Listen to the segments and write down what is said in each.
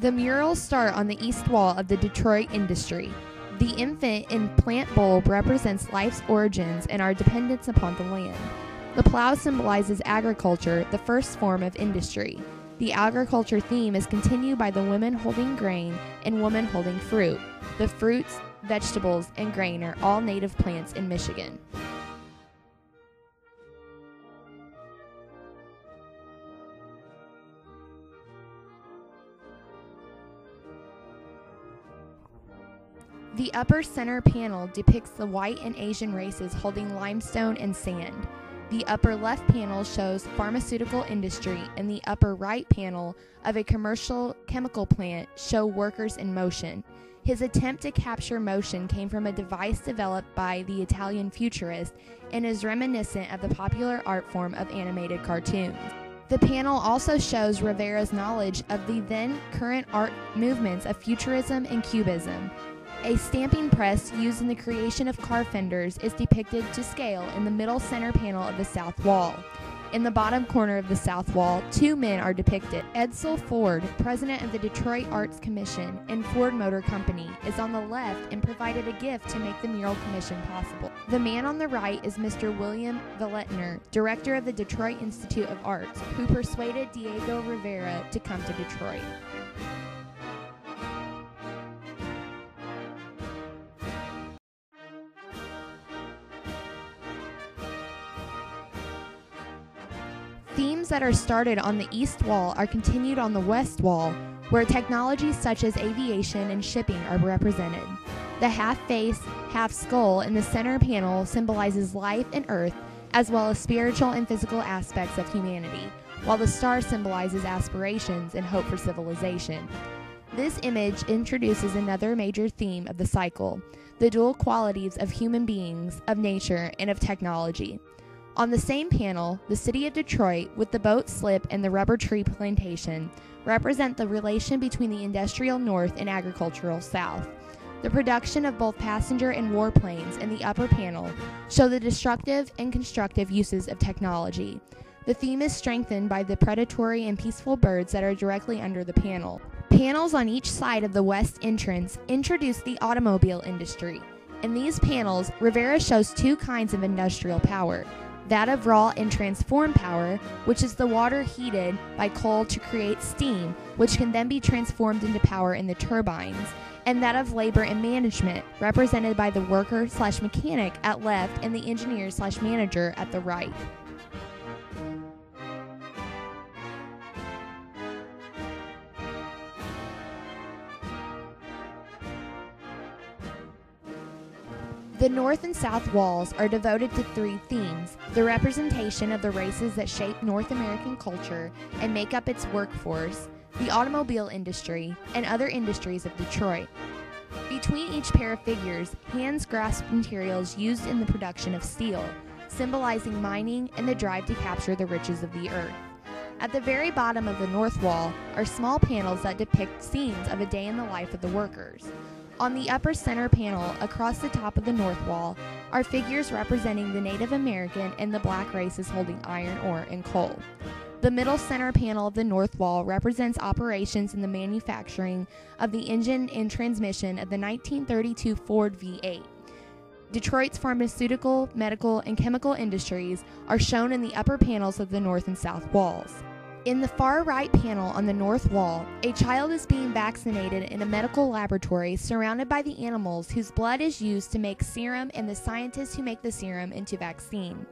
The murals start on the east wall of the Detroit industry. The infant in plant bulb represents life's origins and our dependence upon the land. The plow symbolizes agriculture, the first form of industry. The agriculture theme is continued by the women holding grain and women holding fruit. The fruits, vegetables, and grain are all native plants in Michigan. The upper center panel depicts the white and Asian races holding limestone and sand. The upper left panel shows pharmaceutical industry, and the upper right panel of a commercial chemical plant show workers in motion. His attempt to capture motion came from a device developed by the Italian futurist and is reminiscent of the popular art form of animated cartoons. The panel also shows Rivera's knowledge of the then current art movements of Futurism and Cubism. A stamping press used in the creation of car fenders is depicted to scale in the middle center panel of the south wall. In the bottom corner of the south wall, two men are depicted. Edsel Ford, president of the Detroit Arts Commission and Ford Motor Company, is on the left and provided a gift to make the mural commission possible. The man on the right is Mr. William Valentiner, director of the Detroit Institute of Arts, who persuaded Diego Rivera to come to Detroit. Themes that are started on the east wall are continued on the west wall, where technologies such as aviation and shipping are represented. The half-face, half-skull in the center panel symbolizes life and earth, as well as spiritual and physical aspects of humanity, while the star symbolizes aspirations and hope for civilization. This image introduces another major theme of the cycle, the dual qualities of human beings, of nature, and of technology. On the same panel, the city of Detroit, with the boat slip and the rubber tree plantation, represent the relation between the industrial north and agricultural south. The production of both passenger and warplanes in the upper panel show the destructive and constructive uses of technology. The theme is strengthened by the predatory and peaceful birds that are directly under the panel. Panels on each side of the west entrance introduce the automobile industry. In these panels, Rivera shows two kinds of industrial power: that of raw and transformed power, which is the water heated by coal to create steam, which can then be transformed into power in the turbines, and that of labor and management, represented by the worker/mechanic at left and the engineer/manager at the right. The north and south walls are devoted to three themes: the representation of the races that shape North American culture and make up its workforce, the automobile industry, and other industries of Detroit. Between each pair of figures, hands grasp materials used in the production of steel, symbolizing mining and the drive to capture the riches of the earth. At the very bottom of the north wall are small panels that depict scenes of a day in the life of the workers. On the upper center panel, across the top of the north wall, are figures representing the Native American and the black races holding iron ore and coal. The middle center panel of the north wall represents operations in the manufacturing of the engine and transmission of the 1932 Ford V8. Detroit's pharmaceutical, medical, and chemical industries are shown in the upper panels of the north and south walls. In the far right panel on the north wall, a child is being vaccinated in a medical laboratory surrounded by the animals whose blood is used to make serum and the scientists who make the serum into vaccine.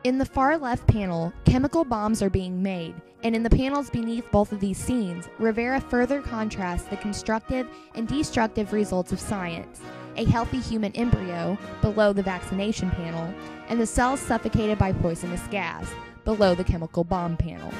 In the far left panel, chemical bombs are being made, and in the panels beneath both of these scenes, Rivera further contrasts the constructive and destructive results of science: a healthy human embryo, below the vaccination panel, and the cells suffocated by poisonous gas, below the chemical bomb panel.